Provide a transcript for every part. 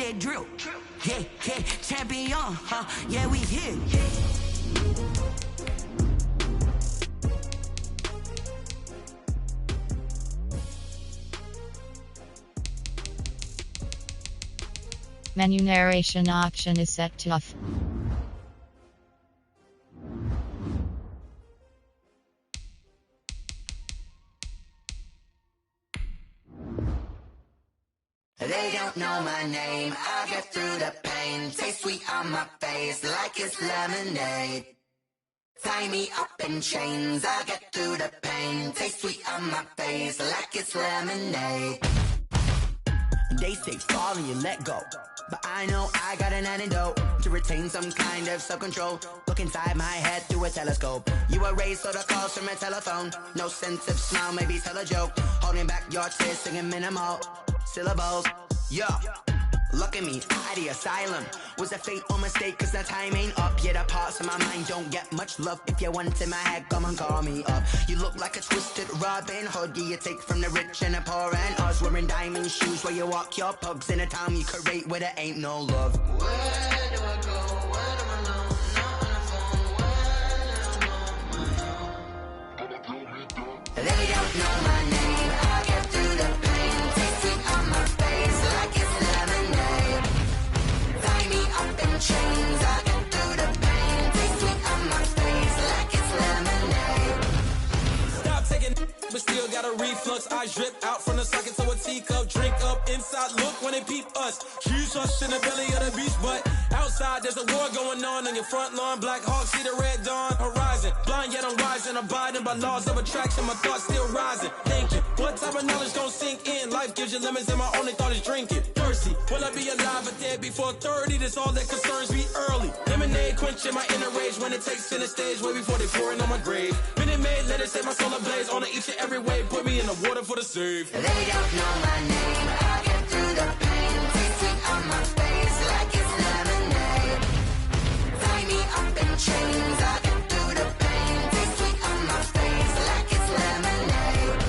that drill. Yeah, yeah, champion, huh? Yeah, we here. Menu narration option is set to off. They don't know my name, I get through the pain. Taste sweet on my face like it's lemonade. Tie me up in chains, I get through the pain. Taste sweet on my face like it's lemonade. They say fall and you let go, but I know I got an antidote to retain some kind of self-control. Look inside my head through a telescope. You erase all the calls from a telephone. No sense of smile, maybe tell a joke. Holding back your tears, singing minimal syllables. Yeah, look at me, out the asylum. Was a fate or mistake, cause the time ain't up. Yet the parts of my mind don't get much love. If you want in my head, come and call me up. You look like a twisted Robin Hood. You take from the rich and the poor and us. Wearing diamond shoes where you walk your pugs. In a town you create where there ain't no love. Where do I go? Where do I know? Not on the phone, where they don't know my name. I get through the pain. Taste sweet on my face like it's lemonade. Tie me up in chains. I get through the pain. Taste sweet on my face like it's lemonade. Stop taking, but still got a reflux. I drip out from the socket to a teacup. Drink up inside, look when they peep us. Choose us in the belly of the beast, but outside there's a war going on in your front lawn. Black Hawk, see the red dawn horizon. Blind yet I'm rising, abiding by laws of attraction. My thoughts still rising, thinking what type of knowledge gon' sink in? Life gives you lemons and my only thought is drinking. Thirsty, will I be alive or dead before 30? That's all that concerns me early. Lemonade quenching my inner rage when it takes center stage way before they pour it on my grave. Minute Maid, let it set my soul ablaze on each and every way. Put me in the water for the save. They don't know my name, I get through the pain. Taste sweet on my face like it's lemonade. Tie me up in chains, I get through the pain. Taste sweet on my face like it's lemonade.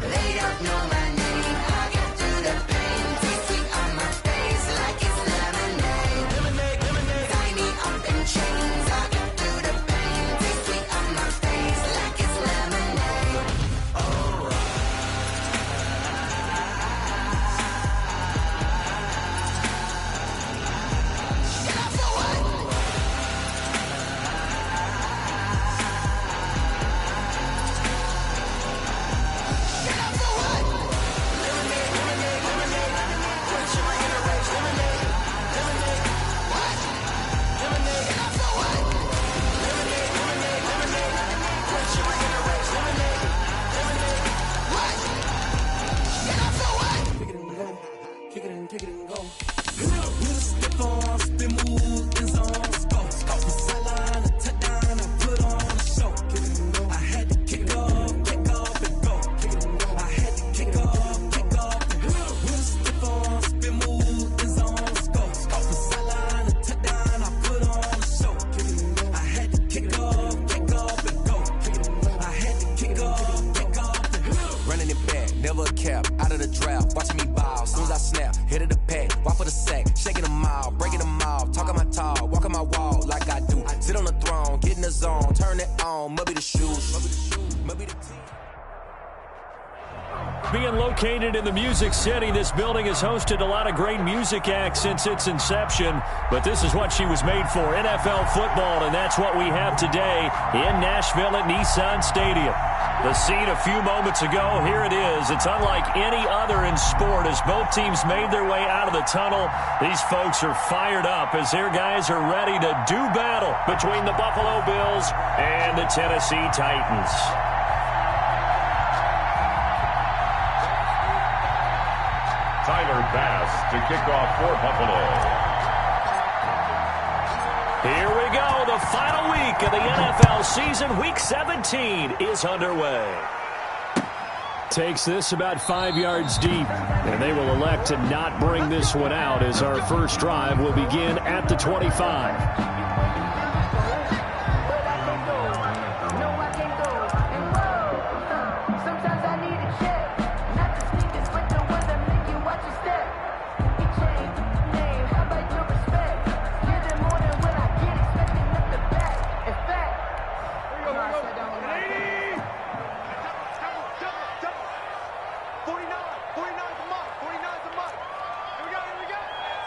They don't know my name, I get through the pain. Taste sweet on my face like it's lemonade. Lemonade, lemonade. Tie me up in chains, I get through the pain. Taste sweet on my face like it's lemonade. Running it back, never a cap, out of the draft, watching me bow. Soon as I snap, hit of the pack, walk for the sack, shaking them out, breaking them out, talking my talk, walking my wall like I do. Sit on the throne, get in the zone, turn it on, must be the shoes, must be the team. Being located in the Music City, this building has hosted a lot of great music acts since its inception, but this is what she was made for, NFL football, and that's what we have today in Nashville at Nissan Stadium. The scene a few moments ago, here it is. It's unlike any other in sport as both teams made their way out of the tunnel. These folks are fired up as their guys are ready to do battle between the Buffalo Bills and the Tennessee Titans. Tyler Bass to kick off for Buffalo. Here we go. The final week of the NFL season. Week 17 is underway. Takes this about 5 yards deep, and they will elect to not bring this one out as our first drive will begin at the 25.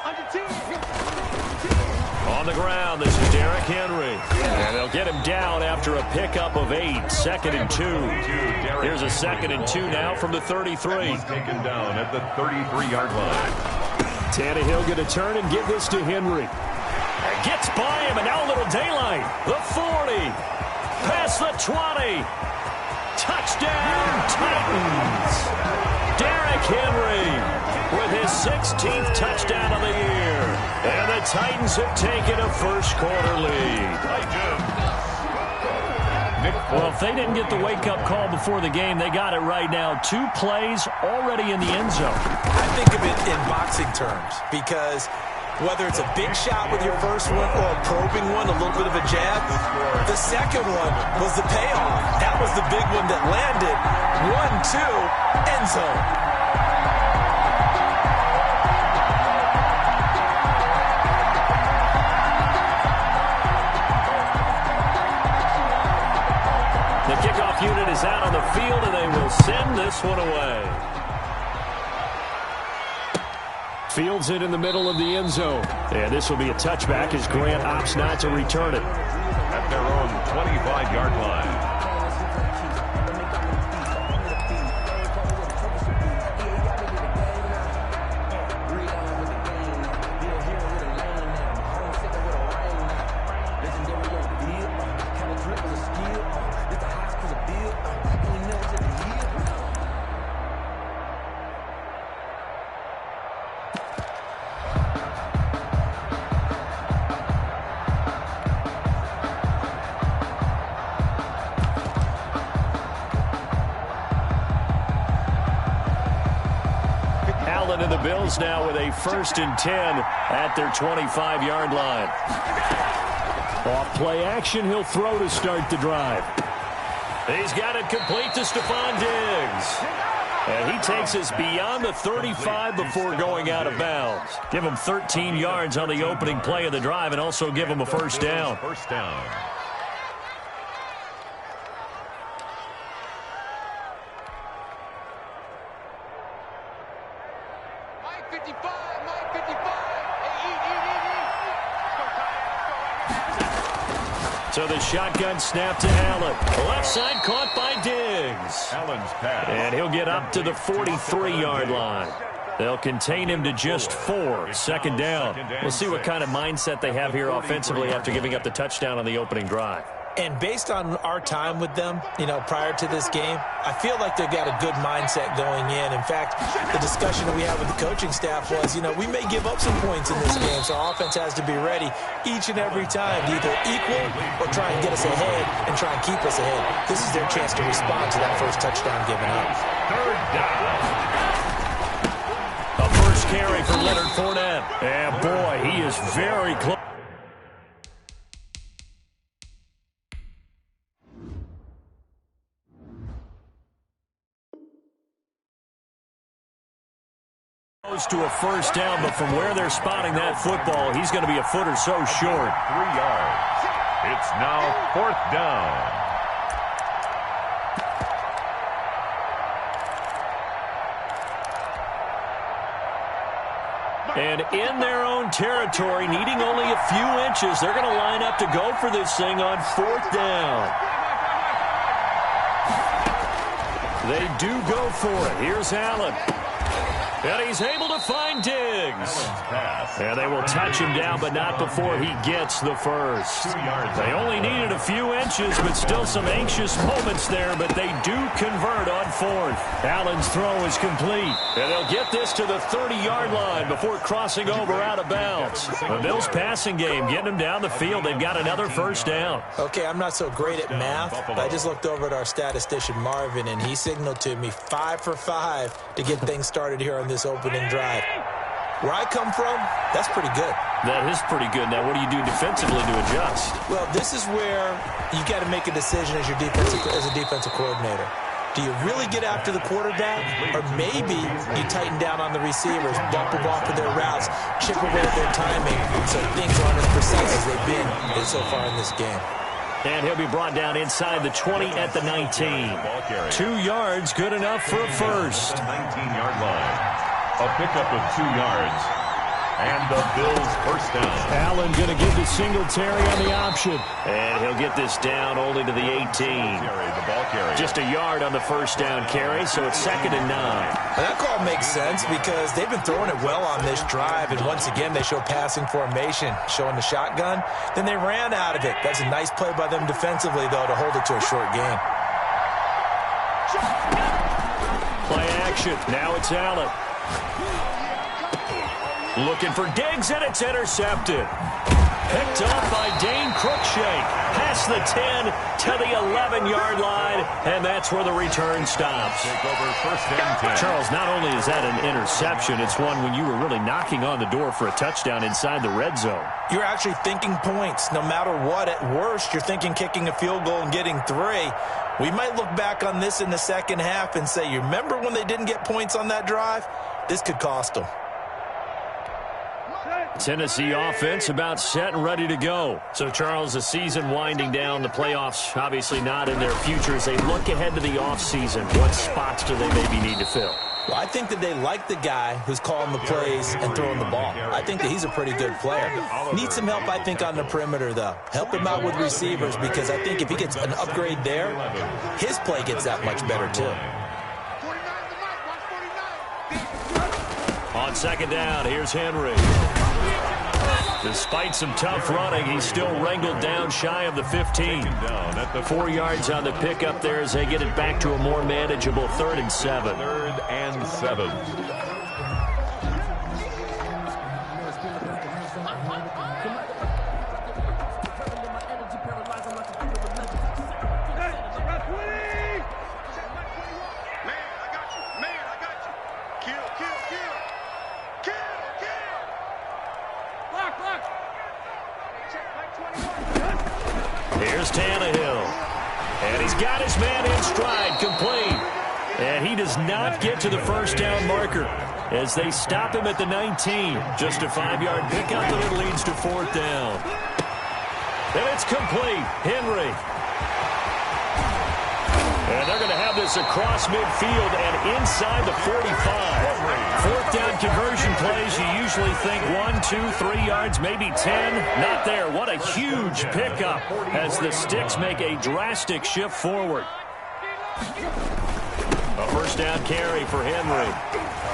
On the ground, this is Derrick Henry. And they'll get him down after a pickup of 8. 2nd and 2. Here's a 2nd and 2 now from the 33. Taken down at the 33-yard line. Tannehill going to turn and give this to Henry. Gets by him, and now a little daylight. The 40. Past the 20. Touchdown, Titans. Derrick Henry with his 16th touchdown of the year. And the Titans have taken a first-quarter lead. Well, if they didn't get the wake-up call before the game, they got it right now. 2 plays already in the end zone. I think of it in boxing terms because whether it's a big shot with your first one or a probing one, a little bit of a jab, the second one was the payoff. That was the big one that landed. 1-2, end zone. The kickoff unit is out on the field, and they will send this one away. Fields it in the middle of the end zone. And this will be a touchback as Grant opts not to return it. At their own 25-yard line. And the Bills now with a 1st and 10 at their 25-yard line. Off play action, he'll throw to start the drive. He's got it complete to Stephon Diggs. And he takes us beyond the 35 before going out of bounds. Give him 13 yards on the opening play of the drive and also give him a first down. First down. So the shotgun snap to Allen. Left side caught by Diggs. Allen's pass. And he'll get up to the 43-yard line. They'll contain him to just 4. Second down. We'll see what kind of mindset they have here offensively after giving up the touchdown on the opening drive. And based on our time with them, prior to this game, I feel like they've got a good mindset going in. In fact, the discussion that we had with the coaching staff was, we may give up some points in this game, so our offense has to be ready each and every time to either equal or try and get us ahead and try and keep us ahead. This is their chance to respond to that first touchdown given up. Third down. A first carry for Leonard Fournette. And boy, he is very close. To a first down, but from where they're spotting that football, he's going to be a foot or so short. 3 yards. It's now 4th down. And in their own territory, needing only a few inches, they're going to line up to go for this thing on 4th down. They do go for it. Here's Allen. And he's able to find Diggs. And they will touch him down, but not before he gets the first. They only needed a few inches, but still some anxious moments there, but they do convert on 4th. Allen's throw is complete. And they'll get this to the 30-yard line before crossing over out of bounds. The Bills passing game, getting them down the field. They've got another first down. Okay, I'm not so great at math, but I just looked over at our statistician, Marvin, and he signaled to me 5 for 5 to get things started here on this opening drive. Where I come from, that's pretty good. That is pretty good. Now, what do you do defensively to adjust? Well, this is where you got to make a decision as a defensive coordinator. Do you really get after the quarterback, or maybe you tighten down on the receivers, bump them off of their routes, chip away at their timing, so things aren't as precise as they've been so far in this game. And he'll be brought down inside the 20 at the 19. 2 yards, good enough for a first. 19-yard line. A pickup of 2 yards. And the Bills first down. Allen going to give to Singletary on the option. And he'll get this down only to the 18. The ball carrier. Just a yard on the first down carry, so it's 2nd and 9. And that call makes sense because they've been throwing it well on this drive, and once again they show passing formation, showing the shotgun. Then they ran out of it. That's a nice play by them defensively, though, to hold it to a short game. Play action. Now it's Allen. Looking for Diggs, and it's intercepted. Picked off by Dane Cruikshank. Past the 10 to the 11-yard line, and that's where the return stops. Take over first and 10. Charles, not only is that an interception, it's one when you were really knocking on the door for a touchdown inside the red zone. You're actually thinking points. No matter what, at worst, you're thinking kicking a field goal and getting 3. We might look back on this in the second half and say, you remember when they didn't get points on that drive? This could cost them. Tennessee offense about set and ready to go. So, Charles, the season winding down, the playoffs obviously not in their future. As they look ahead to the offseason, what spots do they maybe need to fill? Well, I think that they like the guy who's calling the plays and throwing the ball. I think that he's a pretty good player. Needs some help, I think, on the perimeter, though. Help him out with receivers because I think if he gets an upgrade there, his play gets that much better, too. On 2nd down, here's Henry. Despite some tough running, he's still wrangled down shy of the 15. 4 yards on the pickup there as they get it back to a more manageable 3rd and 7. 3rd and 7. Here's Tannehill. And he's got his man in stride, complete. And he does not get to the first down marker as they stop him at the 19. Just a 5-yard pickup, and it leads to 4th down. And it's complete. Henry. And they're going to have this across midfield and inside the 45. 4th down conversion plays, you usually think 1, 2, 3 yards, maybe 10. Not there. What a huge pickup as the Sticks make a drastic shift forward. A first down carry for Henry.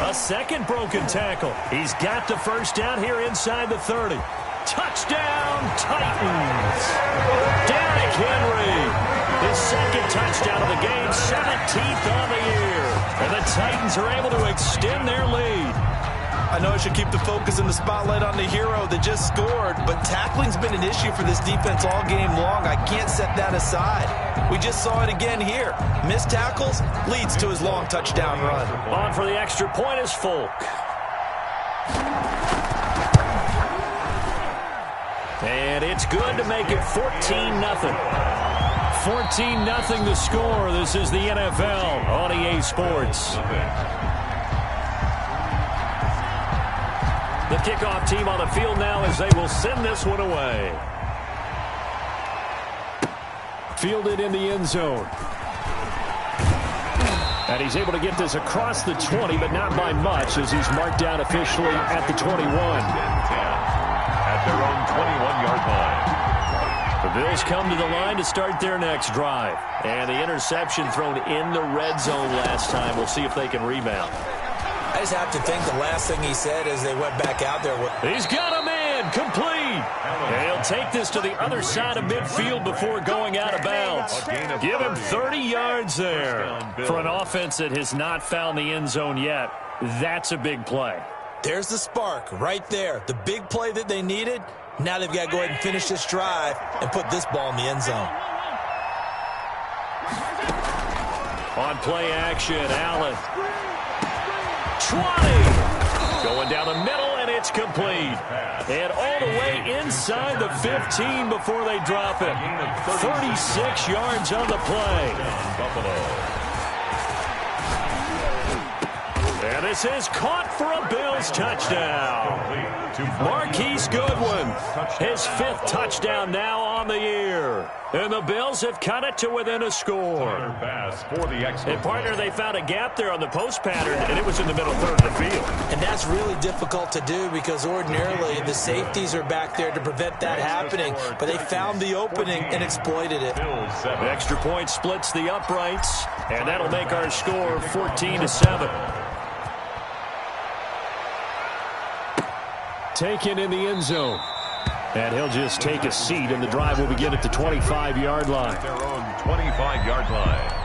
A second broken tackle. He's got the first down here inside the 30. Touchdown, Titans. Derrick Henry. His second touchdown of the game, 17th on the year. And the Titans are able to extend their lead. I know I should keep the focus and the spotlight on the hero that just scored, but tackling's been an issue for this defense all game long. I can't set that aside. We just saw it again here. Missed tackles leads to his long touchdown run. On for the extra point is Folk. And it's good to make it 14-0. 14-0 the score. This is the NFL on EA Sports. The kickoff team on the field now as they will send this one away. Fielded in the end zone. And he's able to get this across the 20, but not by much as he's marked down officially at the 21. At their own 21-yard line. The Bills come to the line to start their next drive. And the interception thrown in the red zone last time. We'll see if they can rebound. I just have to think the last thing he said as they went back out there was, he's got a man, complete. And he'll take this to the other side of midfield before going out of bounds. Give him 30 yards there. For an offense that has not found the end zone yet, that's a big play. There's the spark right there. The big play that they needed. Now they've got to go ahead and finish this drive and put this ball in the end zone. On play action, Allen. 20. Going down the middle, and it's complete. And all the way inside the 15 before they drop it. 36 yards on the play. And this is caught for a Bills touchdown. Marquise Goodwin, his 5th touchdown now on the year. And the Bills have cut it to within a score. And, partner, they found a gap there on the post pattern, and it was in the middle third of the field. And that's really difficult to do because ordinarily the safeties are back there to prevent that happening. But they found the opening and exploited it. The extra point splits the uprights, and that'll make our score 14-7. Taken in the end zone. And he'll just take a seat, and the drive will begin at the 25-yard line. Their own 25-yard line.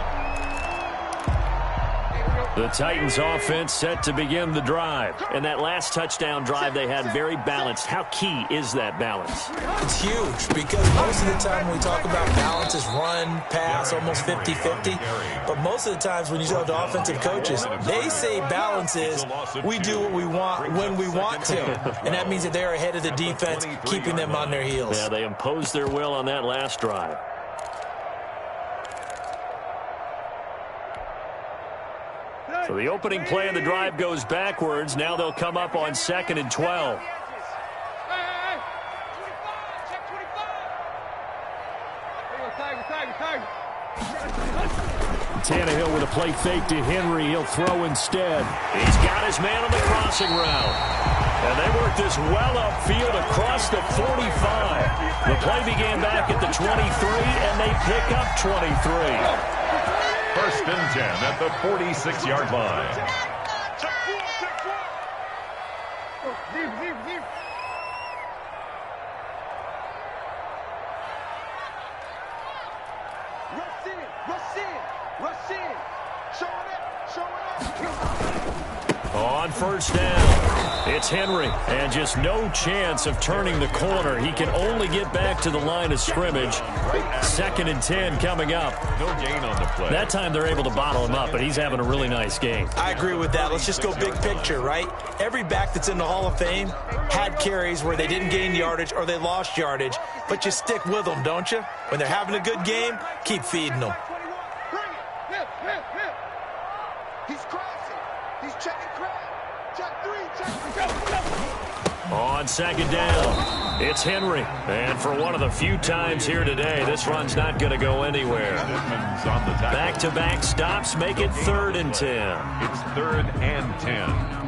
The Titans offense set to begin the drive. And that last touchdown drive they had very balanced. How key is that balance? It's huge because most of the time when we talk about balance is run, pass, almost 50-50. But most of the times when you talk to offensive coaches, they say balance is we do what we want when we want to. And that means that they're ahead of the defense, keeping them on their heels. Yeah, they imposed their will on that last drive. So the opening play of the drive goes backwards. Now they'll come up on 2nd and 12. Tannehill with a play fake to Henry. He'll throw instead. He's got his man on the crossing route. And they work this well upfield across the 45. The play began back at the 23, and they pick up 23. 1st and 10 at the 46-yard line. On 1st down, it's Henry, and just no chance of turning the corner. He can only get back to the line of scrimmage. 2nd and 10 coming up. No gain on the play. That time they're able to bottle him up, but he's having a really nice game. I agree with that. Let's just go big picture, right? Every back that's in the Hall of Fame had carries where they didn't gain yardage or they lost yardage, but you stick with them, don't you? When they're having a good game, keep feeding them. On 2nd down, it's Henry. And for one of the few times here today, this run's not going to go anywhere. Back-to-back stops make it 3rd and 10. It's 3rd and 10.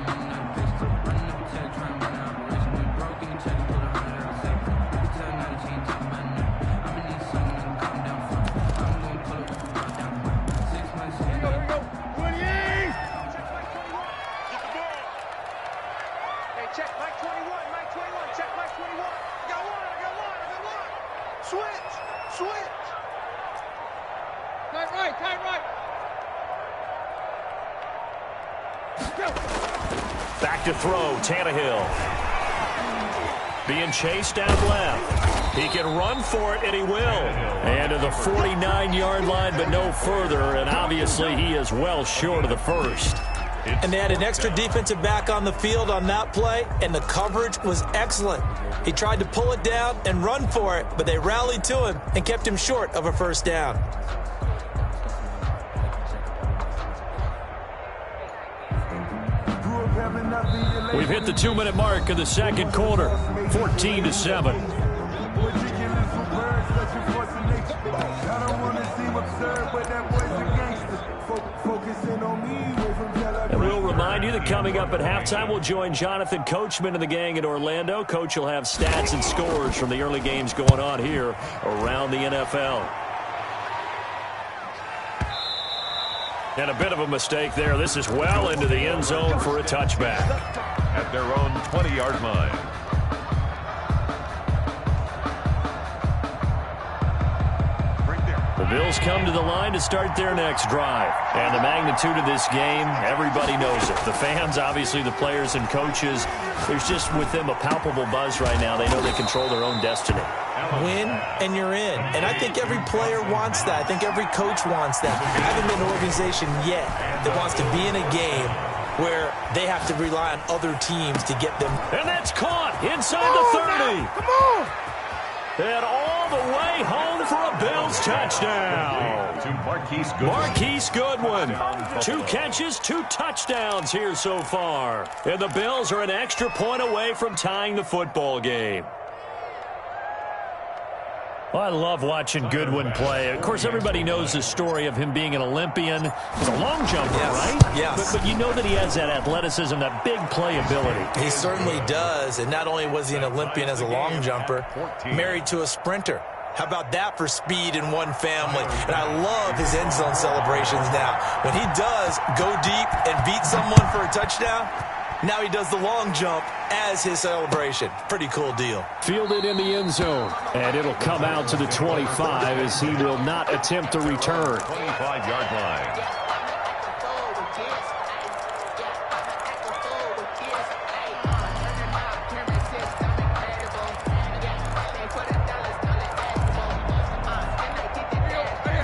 Back to throw, Tannehill. Being chased down left. He can run for it, and he will. And to the 49-yard line, but no further. And obviously, he is well short of the first. And they had an extra defensive back on the field on that play, and the coverage was excellent. He tried to pull it down and run for it, but they rallied to him and kept him short of a 1st down. We've hit the 2-minute mark of the 2nd quarter, 14-7. And we'll remind you that coming up at halftime, we'll join Jonathan Coachman and the gang in Orlando. Coach will have stats and scores from the early games going on here around the NFL. And a bit of a mistake there. This is well into the end zone for a touchback. At their own 20-yard line. The Bills come to the line to start their next drive. And the magnitude of this game, everybody knows it. The fans, obviously the players and coaches, there's just with them a palpable buzz right now. They know they control their own destiny. Win, and you're in. And I think every player wants that. I think every coach wants that. I haven't been an organization yet that wants to be in a game where they have to rely on other teams to get them. And that's caught inside the 30. Come on! And all the way home for a Bills touchdown. To Marquise Goodwin. Marquise Goodwin. 2 catches, 2 touchdowns here so far. And the Bills are an extra point away from tying the football game. Well, I love watching Goodwin play. Of course, everybody knows the story of him being an Olympian. He's a long jumper, right? Yes. But you know that he has that athleticism, that big playability. He certainly does. And not only was he an Olympian as a long jumper, married to a sprinter. How about that for speed in one family? And I love his end zone celebrations now. When he does go deep and beat someone for a touchdown, now he does the long jump as his celebration. Pretty cool deal. Fielded in the end zone. And it'll come out to the 25 as he will not attempt to return. 25-yard line.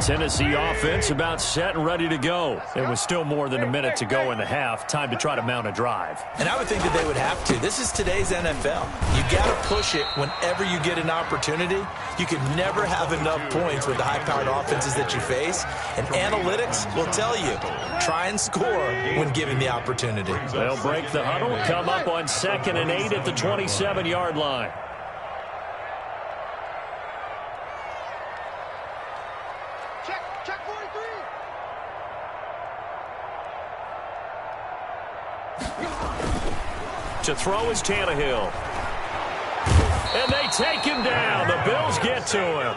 Tennessee offense about set and ready to go. It was still more than a minute to go in the half. Time to try to mount a drive. And I would think that they would have to. This is today's NFL. You got to push it whenever you get an opportunity. You can never have enough points with the high-powered offenses that you face. And analytics will tell you, try and score when given the opportunity. They'll break the huddle, come up on 2nd and 8 at the 27-yard line. To throw is Tannehill. And they take him down. The Bills get to him.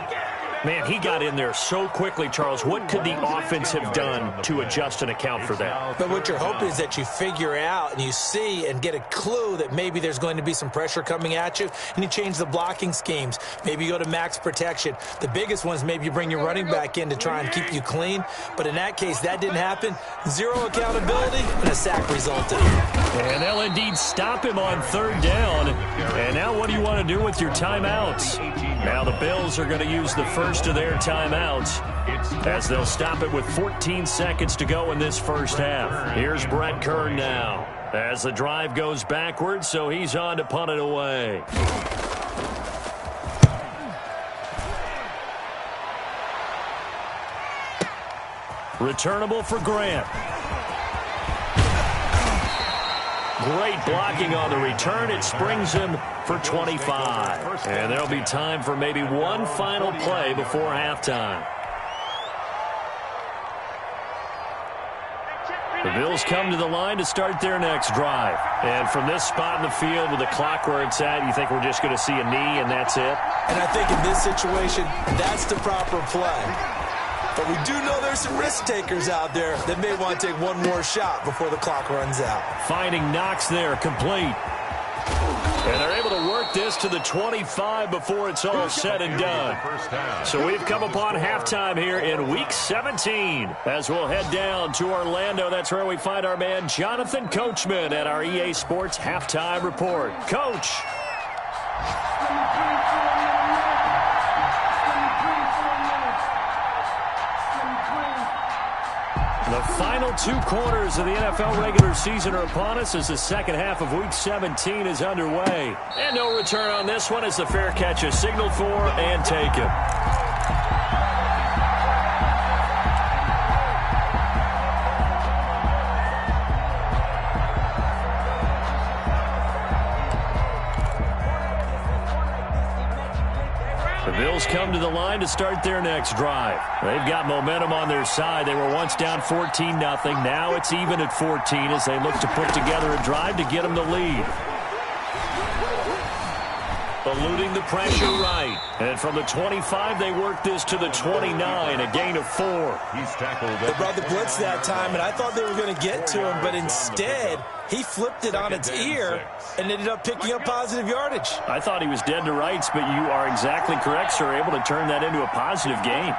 Man, he got in there so quickly, Charles. What could the offense have done to adjust and account for that? But what you're hoping is that you figure out and you see and get a clue that maybe there's going to be some pressure coming at you, and you change the blocking schemes. Maybe you go to max protection. The biggest one is maybe you bring your running back in to try and keep you clean. But in that case, that didn't happen. 0 accountability, and a sack resulted. And they'll indeed stop him on 3rd down. And now what do you want to do with your timeouts? Now the Bills are going to use the first of their timeouts as they'll stop it with 14 seconds to go in this first half. Here's Brett Kern now as the drive goes backwards, so he's on to punt it away. Returnable for Grant. Great blocking on the return. It springs him for 25. And there'll be time for maybe one final play before halftime. The Bills come to the line to start their next drive. And from this spot in the field with the clock where it's at, you think we're just going to see a knee and that's it? And I think in this situation, that's the proper play. But we do know there's some risk takers out there that may want to take one more shot before the clock runs out. Finding Knox there, complete. And they're able to work this to the 25 before it's all said and done. So we've come upon halftime here in Week 17. As we'll head down to Orlando, that's where we find our man Jonathan Coachman at our EA Sports Halftime Report. Coach. The final 2 quarters of the NFL regular season are upon us as the second half of Week 17 is underway. And no return on this one as the fair catch is signaled for and taken. The Bills come to the line to start their next drive. They've got momentum on their side. They were once down 14-0. Now it's even at 14 as they look to put together a drive to get them the lead. Eluding the pressure right. And from the 25, they work this to the 29, a gain of 4. He's tackled. They brought the blitz that time, and I thought they were going to get to him, but instead, he flipped it on its ear and ended up picking up positive yardage. I thought he was dead to rights, but you are exactly correct, sir. Able to turn that into a positive gain.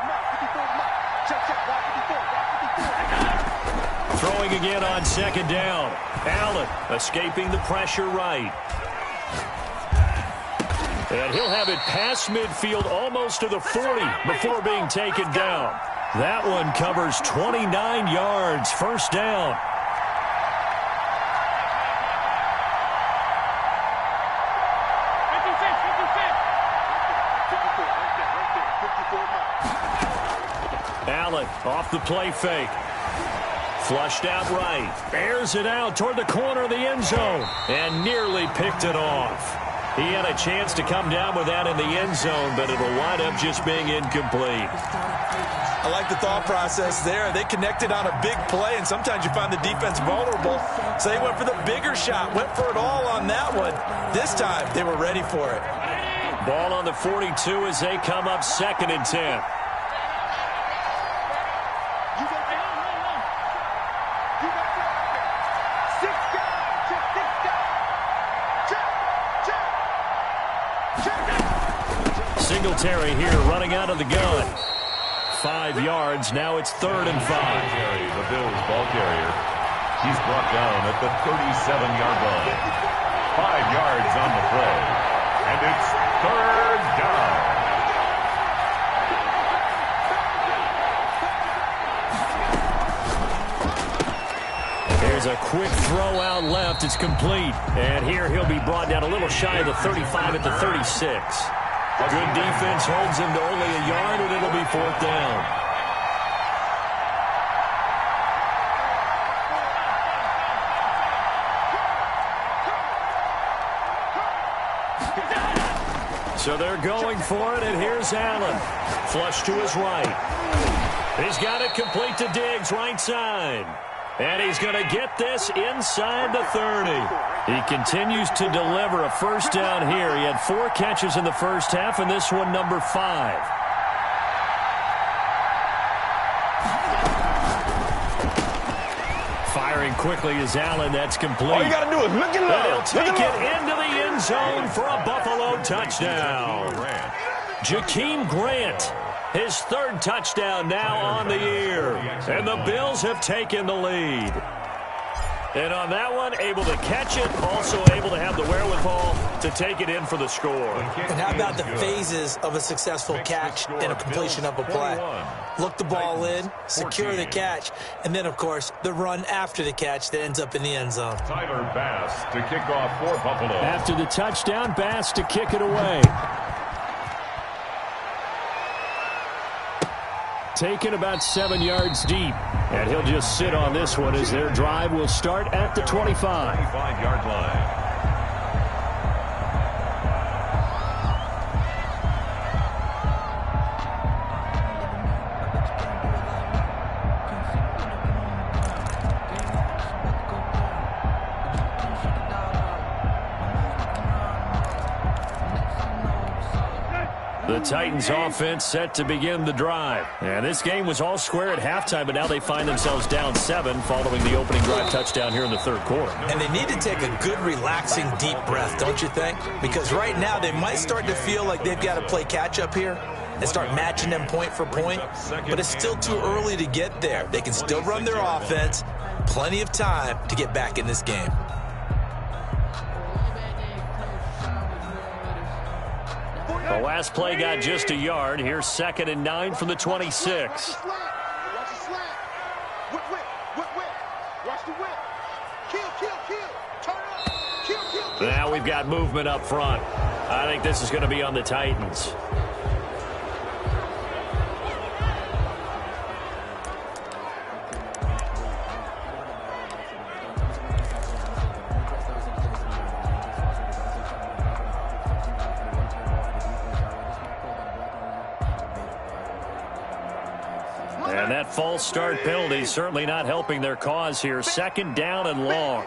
Throwing again on 2nd down. Allen escaping the pressure right. And he'll have it past midfield almost to the 40 before being taken down. That one covers 29 yards. First down. Allen off the play fake. Flushed out right. Airs it out toward the corner of the end zone. And nearly picked it off. He had a chance to come down with that in the end zone, but it'll wind up just being incomplete. I like the thought process there. They connected on a big play, and sometimes you find the defense vulnerable. So they went for the bigger shot, went for it all on that one. This time, they were ready for it. Ball on the 42 as they come up 2nd and 10. Singletary here running out of the gun. 5 yards. Now it's 3rd and 5. The Bills ball carrier. He's brought down at the 37-yard line. 5 yards on the play. And it's 3rd down. Here's a quick throw out left. It's complete. And here he'll be brought down a little shy of the 35 at the 36. Good defense holds him to only a yard, and it'll be 4th down. So they're going for it, and here's Allen. Flush to his right. He's got it complete to Diggs, right side. And he's going to get this inside the 30. He continues to deliver a first down here. He had 4 catches in the first half, and this one number 5. Firing quickly is Allen. That's complete. All you got to do is look it up. He'll take it into the end zone for a Buffalo touchdown. Jakeem Grant. His 3rd touchdown now on the year. And the Bills have taken the lead. And on that one, able to catch it, also able to have the wherewithal to take it in for the score. And how about the phases of a successful catch and a completion of a play? Look the ball in, secure the catch, and then, of course, the run after the catch that ends up in the end zone. Tyler Bass to kick off for Buffalo. After the touchdown, Bass to kick it away. Taken about 7 yards deep. And he'll just sit on this one as their drive will start at the 25. 25-yard line. The Titans offense set to begin the drive. And this game was all square at halftime, but now they find themselves down 7 following the opening drive touchdown here in the 3rd quarter. And they need to take a good, relaxing, deep breath, don't you think? Because right now they might start to feel like they've got to play catch-up here and start matching them point for point. But it's still too early to get there. They can still run their offense. Plenty of time to get back in this game. The last play got just a yard. Here's 2nd and 9 from the 26. Now we've got movement up front. I think this is going to be on the Titans. And that false start penalty certainly not helping their cause here. 2nd down and long.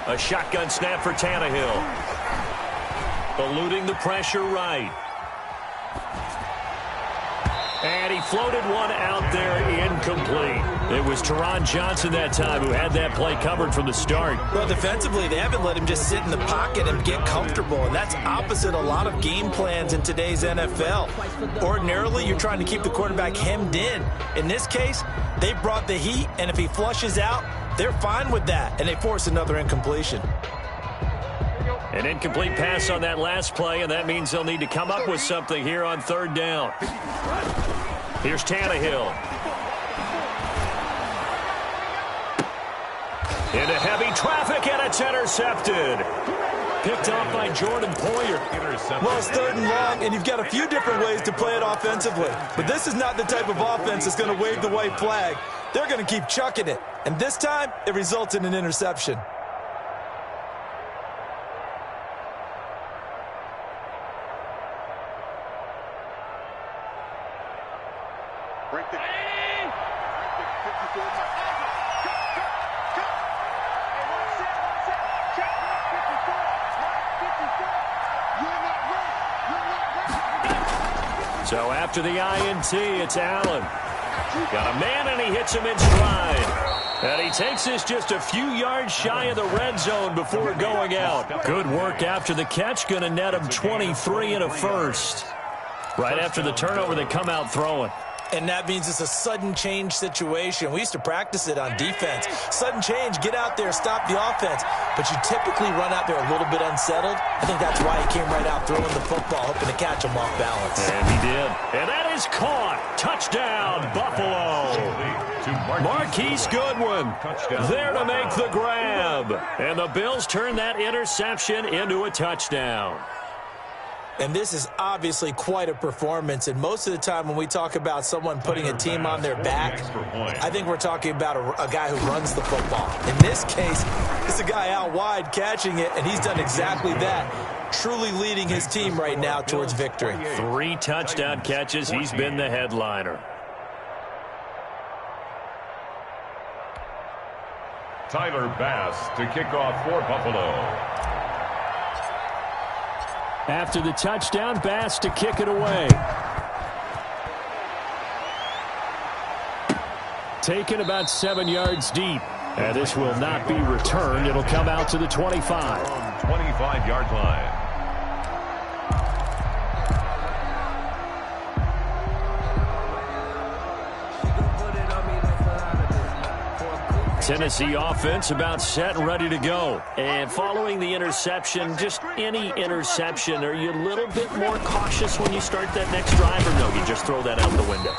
A shotgun snap for Tannehill. Eluding the pressure right. And he floated one out there incomplete. It was Teron Johnson that time who had that play covered from the start. Well, defensively, they haven't let him just sit in the pocket and get comfortable, and that's opposite a lot of game plans in today's NFL. Ordinarily, you're trying to keep the quarterback hemmed in. In this case, they brought the heat, and if he flushes out, they're fine with that, and they force another incompletion. An incomplete pass on that last play, and that means they'll need to come up with something here on 3rd down. Here's Tannehill. Into heavy traffic, and it's intercepted. Picked off by Jordan Poyer. Well, it's 3rd and long, and you've got a few different ways to play it offensively. But this is not the type of offense that's going to wave the white flag. They're going to keep chucking it. And this time, it results in an interception. So after the INT, it's Allen. Got a man, and he hits him in stride. And he takes this just a few yards shy of the red zone before going out. Good work after the catch. Going to net him 23 and a first. Right after the turnover, they come out throwing. And that means it's a sudden change situation. We used to practice it on defense. Sudden change, get out there, stop the offense. But you typically run out there a little bit unsettled. I think that's why he came right out throwing the football, hoping to catch him off balance. And he did. And that is caught. Touchdown, Buffalo. Marquise Goodwin there to make the grab. And the Bills turn that interception into a touchdown. And this is obviously quite a performance. And most of the time when we talk about someone putting a team on their back, I think we're talking about a guy who runs the football. In this case, it's a guy out wide catching it, and he's done exactly that, truly leading his team right now towards victory. 3 touchdown catches. He's been the headliner. Tyler Bass to kick off for Buffalo. After the touchdown, Bass to kick it away. Taken about 7 yards deep. And this will not be returned. It'll come out to the 25. 25-yard line. Tennessee offense about set and ready to go. And following the interception, just any interception, are you a little bit more cautious when you start that next drive, or no, you just throw that out the window?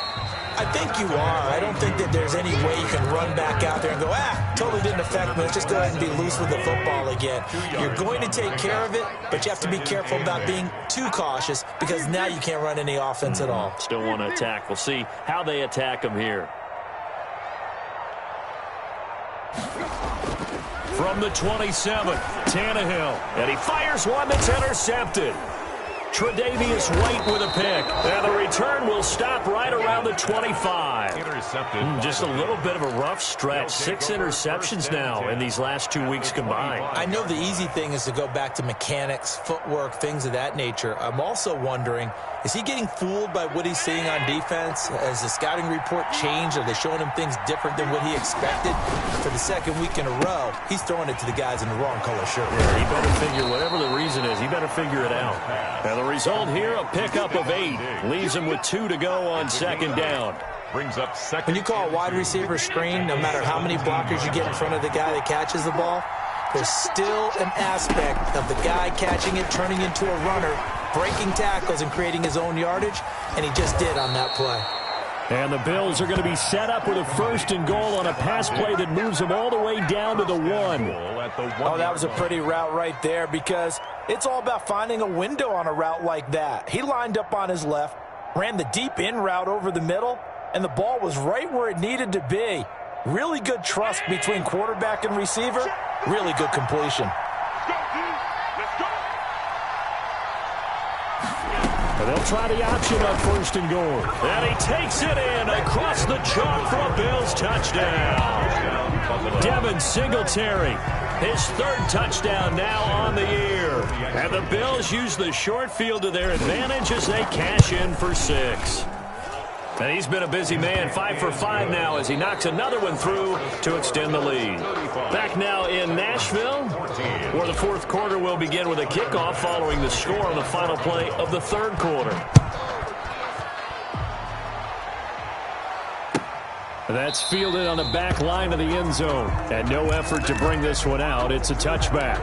I think you are. I don't think that there's any way you can run back out there and go, totally didn't affect me. Let's just go ahead and be loose with the football again. You're going to take care of it, but you have to be careful about being too cautious because now you can't run any offense at all. Still want to attack. We'll see how they attack them here. From the 27, Tannehill. And he fires one that's intercepted. Tre'Davious White with a pick. And the return will stop right around the 25. Intercepted. Just a little bit of a rough stretch. 6 interceptions now in these last 2 weeks combined. I know the easy thing is to go back to mechanics, footwork, things of that nature. I'm also wondering, is he getting fooled by what he's seeing on defense? Has the scouting report changed? Are they showing him things different than what he expected? For the second week in a row, he's throwing it to the guys in the wrong color shirt. Yeah, he better figure, whatever the reason is, he better figure it out. And the result here, a pickup of 8. Leaves him with 2 to go on second down. Brings up second. When you call a wide receiver screen, no matter how many blockers you get in front of the guy that catches the ball, there's still an aspect of the guy catching it, turning into a runner, breaking tackles and creating his own yardage, and he just did on that play. And the Bills are going to be set up with a 1st and goal on a pass play that moves them all the way down to the 1. Oh, that was a pretty route right there because it's all about finding a window on a route like that. He lined up on his left, ran the deep in route over the middle, and the ball was right where it needed to be. Really good trust between quarterback and receiver. Really good completion. And they'll try the option on 1st and goal. And he takes it in across the chalk for a Bills touchdown. Devin Singletary, his 3rd touchdown now on the year. And the Bills use the short field to their advantage as they cash in for 6. And he's been a busy man, 5 for 5 now as he knocks another one through to extend the lead. Back now in Nashville, where the 4th quarter will begin with a kickoff following the score on the final play of the 3rd quarter. That's fielded on the back line of the end zone. And no effort to bring this one out. It's a touchback.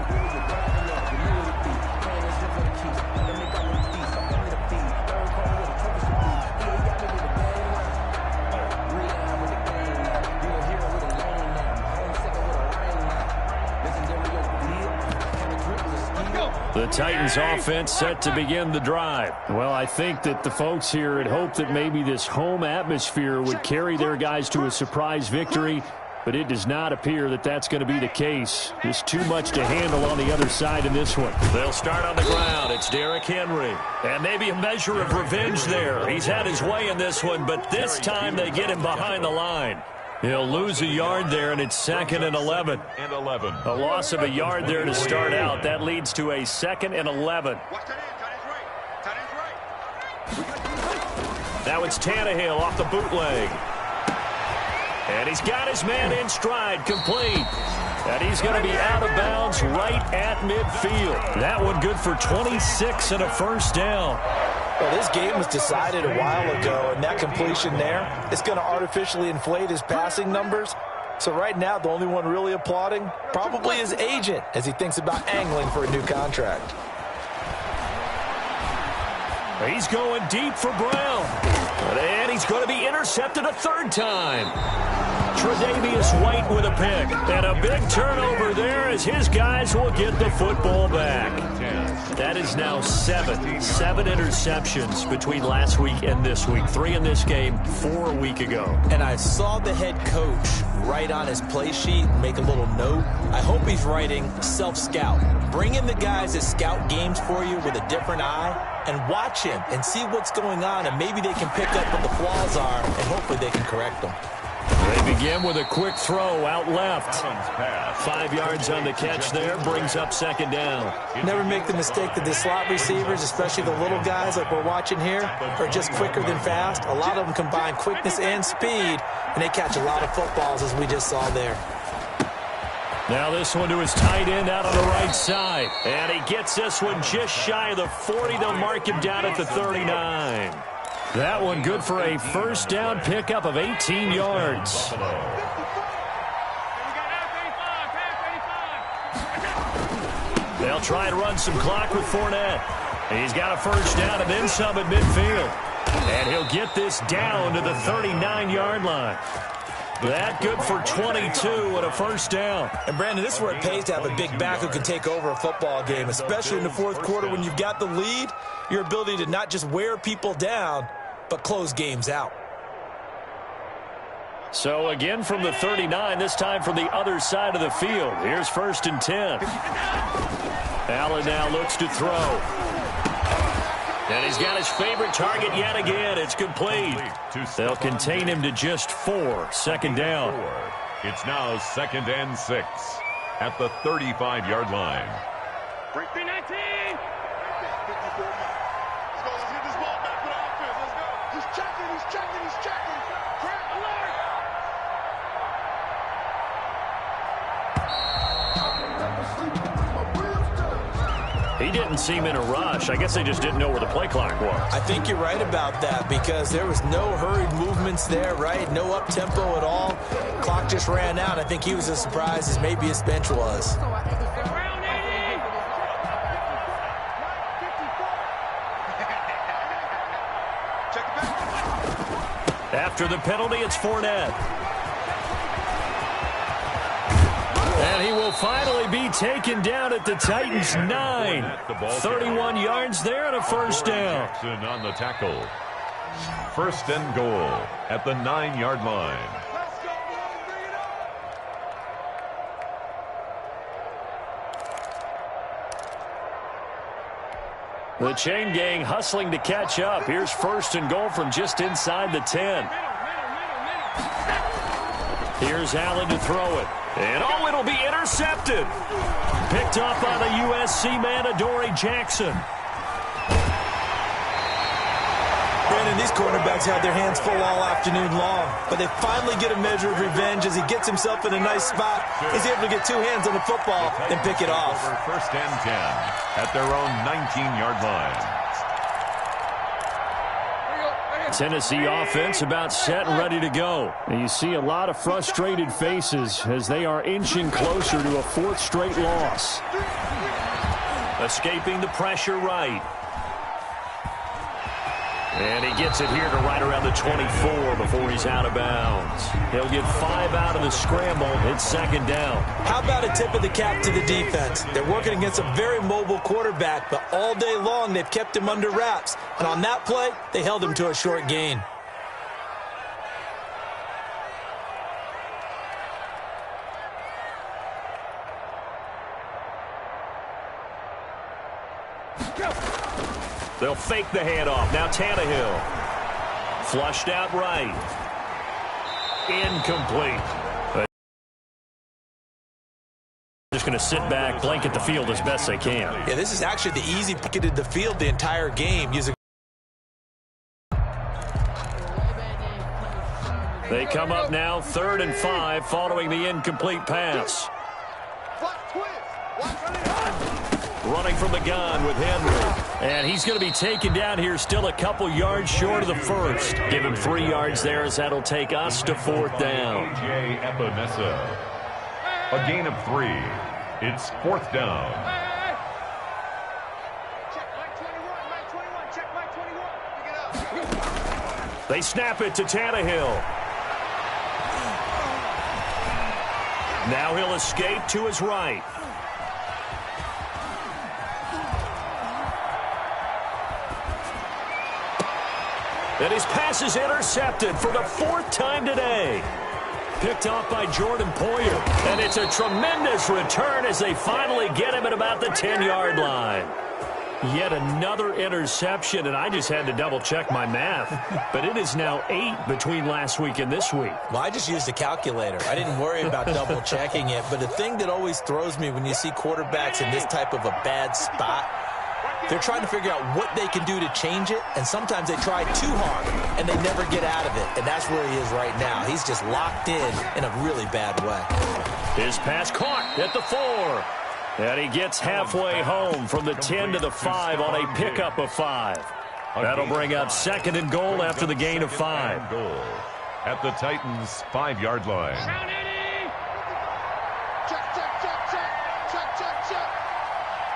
The Titans offense set to begin the drive. Well, I think that the folks here had hoped that maybe this home atmosphere would carry their guys to a surprise victory, but it does not appear that that's going to be the case. There's too much to handle on the other side in this one. They'll start on the ground. It's Derrick Henry. And maybe a measure of revenge there. He's had his way in this one, but this time they get him behind the line. He'll lose a yard there, and it's 2nd and 11. A loss of a yard there to start out. That leads to a 2nd and 11. Now it's Tannehill off the bootleg. And he's got his man in stride, complete. And he's going to be out of bounds right at midfield. That one good for 26 and a first down. Well, this game was decided a while ago, and that completion there is going to artificially inflate his passing numbers. So right now, the only one really applauding probably his agent as he thinks about angling for a new contract. He's going deep for Brown. And he's going to be intercepted a third time. Tre'Davious White with a pick. And a big turnover there as his guys will get the football back. That is now 7 interceptions between last week and this week. 3 in this game, 4 a week ago. And I saw the head coach write on his play sheet, make a little note. I hope he's writing self-scout. Bring in the guys that scout games for you with a different eye and watch him and see what's going on, and maybe they can pick up what the flaws are, and hopefully they can correct them. They begin with a quick throw out left. 5 yards on the catch there, brings up 2nd down. Never make the mistake that the slot receivers, especially the little guys like we're watching here, are just quicker than fast. A lot of them combine quickness and speed, and they catch a lot of footballs, as we just saw there. Now this one to his tight end out on the right side. And he gets this one just shy of the 40. They'll mark him down at the 39. That one good for a first down pickup of 18 yards. They'll try and run some clock with Fournette. He's got a first down and then some at midfield. And he'll get this down to the 39-yard line. That good for 22 and a first down. And, Brandon, this is where it pays to have a big back who can take over a football game, especially in the fourth quarter when you've got the lead, your ability to not just wear people down, but close games out. So, again from the 39, this time from the other side of the field. Here's 1st and 10. Allen now looks to throw. And he's got his favorite target yet again. It's complete. They'll contain him to just 4. 2nd down. It's now 2nd and 6 at the 35-yard line. Break 319. Let's get this ball back for the offense. Let's go. He's checking. Crap alert. He didn't seem in a rush. I guess they just didn't know where the play clock was. I think you're right about that because there was no hurried movements there, right? No up-tempo at all. Clock just ran out. I think he was as surprised as maybe his bench was. After the penalty, it's Fournette. And he will finally be taken down at the Titans' 9. 31 yards there and a first down. Jackson on the tackle. 1st and goal at the 9-yard line. The chain gang hustling to catch up. Here's 1st and goal from just inside the 10. Here's Allen to throw it. And oh, it'll be intercepted. Picked off by the USC man, Adoree Jackson. Brandon, these cornerbacks had their hands full all afternoon long, but they finally get a measure of revenge as he gets himself in a nice spot. He's able to get 2 hands on the football and pick it off. 1st and 10 at their own 19-yard line. Tennessee offense about set and ready to go. And you see a lot of frustrated faces as they are inching closer to a 4th straight loss. Escaping the pressure right. And he gets it here to right around the 24 before he's out of bounds. He'll get 5 out of the scramble. It's second down. How about a tip of the cap to the defense? They're working against a very mobile quarterback, but all day long they've kept him under wraps. And on that play, they held him to a short gain. They'll fake the handoff. Now Tannehill. Flushed out right. Incomplete. Just going to sit back, blanket the field as best they can. Yeah, this is actually the easy picketed the field the entire game. They come up now 3rd and 5 following the incomplete pass. Running from the gun with Henry. And he's going to be taken down here still a couple yards short of the first. Give him 3 yards there as that'll take us to 4th down. A.J. Epinesa. A gain of 3. It's 4th down. Check Mike 21. Check Mike 21. Pick it up. They snap it to Tannehill. Now he'll escape to his right. And his pass is intercepted for the 4th time today. Picked off by Jordan Poyer. And it's a tremendous return as they finally get him at about the 10-yard line. Yet another interception, and I just had to double-check my math. But it is now 8 between last week and this week. Well, I just used a calculator. I didn't worry about double-checking it. But the thing that always throws me when you see quarterbacks in this type of a bad spot, they're trying to figure out what they can do to change it, and sometimes they try too hard, and they never get out of it. And that's where he is right now. He's just locked in a really bad way. His pass caught at the 4. And he gets halfway home from the 10 to the 5 on a pickup of 5. That'll bring up 2nd and goal after the gain of 5. Goal at the Titans' 5-yard line.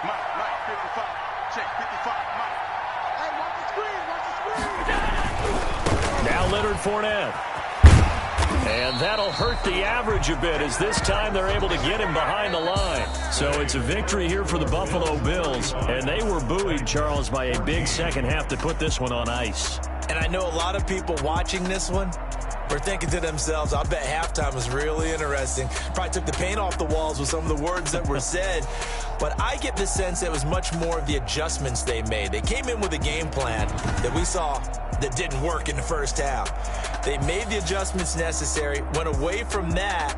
Mike 55. Check 55. Mike. Hey, watch the screen. Now Leonard Fournette. And that'll hurt the average a bit as this time they're able to get him behind the line. So it's a victory here for the Buffalo Bills. And they were buoyed, Charles, by a big second half to put this one on ice. And I know a lot of people watching this one were thinking to themselves, I bet halftime was really interesting. Probably took the paint off the walls with some of the words that were said. But I get the sense it was much more of the adjustments they made. They came in with a game plan that we saw that didn't work in the first half. They made the adjustments necessary, went away from that,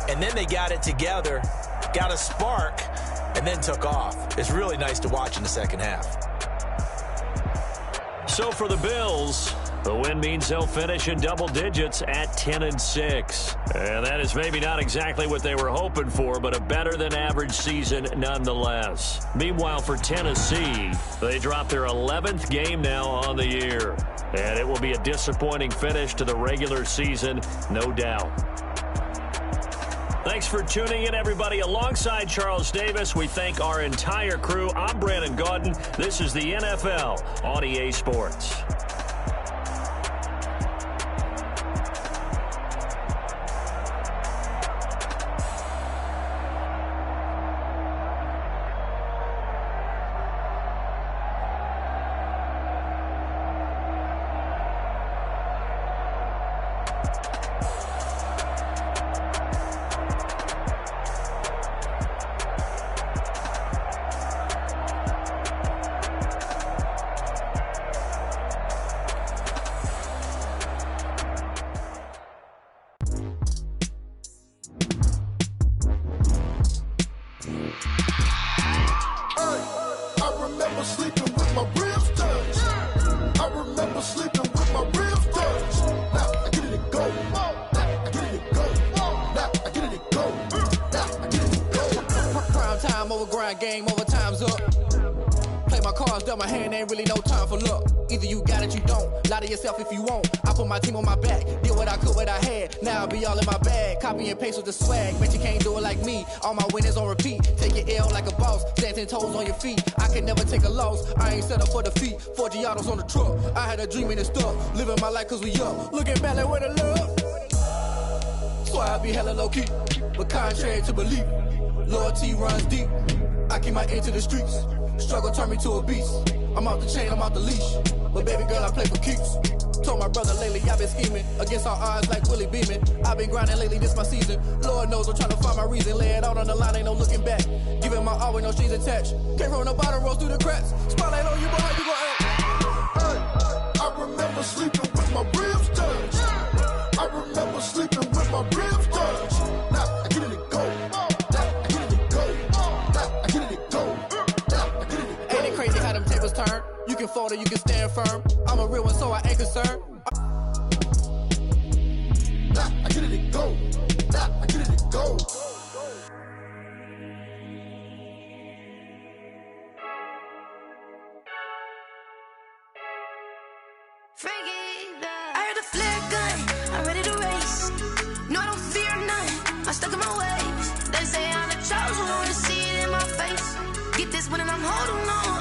and then they got it together, got a spark, and then took off. It's really nice to watch in the second half. So for the Bills, the win means they'll finish in double digits at 10-6. And that is maybe not exactly what they were hoping for, but a better than average season nonetheless. Meanwhile, for Tennessee, they dropped their 11th game now on the year. And it will be a disappointing finish to the regular season, no doubt. Thanks for tuning in, everybody. Alongside Charles Davis, we thank our entire crew. I'm Brandon Gaudin. This is the NFL on EA Sports. Game over, time's up. Play my cards dealt my hand, ain't really no time for luck. Either you got it, you don't. Lie to yourself if you won't. I put my team on my back, did what I could, what I had. Now I be all in my bag, copy and paste with the swag. Bet you can't do it like me. All my winners on repeat. Take your L like a boss, stand 10 toes on your feet. I can never take a loss. I ain't set up for defeat. 4 Giottos on the truck. I had a dream and it's stuck. Living my life cause we up. Looking back like where the love. So I be hella low key, but contrary to belief, loyalty runs deep. I keep my ear to the streets. Struggle turned me to a beast. I'm off the chain, I'm off the leash. But baby girl, I play for keeps. Told my brother lately, I've been scheming against all odds like Willie Beeman. I've been grinding lately, this my season. Lord knows I'm trying to find my reason. Lay it out on the line, ain't no looking back. Giving my all with no strings attached. Came from the bottom, rose through the cracks. Spotlight on you, boy, how you gon' act? I remember sleeping with my ribs touched. I remember sleeping with my ribs touched. Now I get it to go. Now I get it to go. Now I get it to go. Now I get it to go. Ain't it crazy how them tables turn? You can fold or you can stand firm. I'm a real one, so I ain't concerned. Now I get it to go. Now I get it to go. I heard a flare gun, I'm ready to race. No, I don't fear none, I'm stuck in my ways. They say I'm the chosen one, to see it in my face. Get this one and I'm holding on.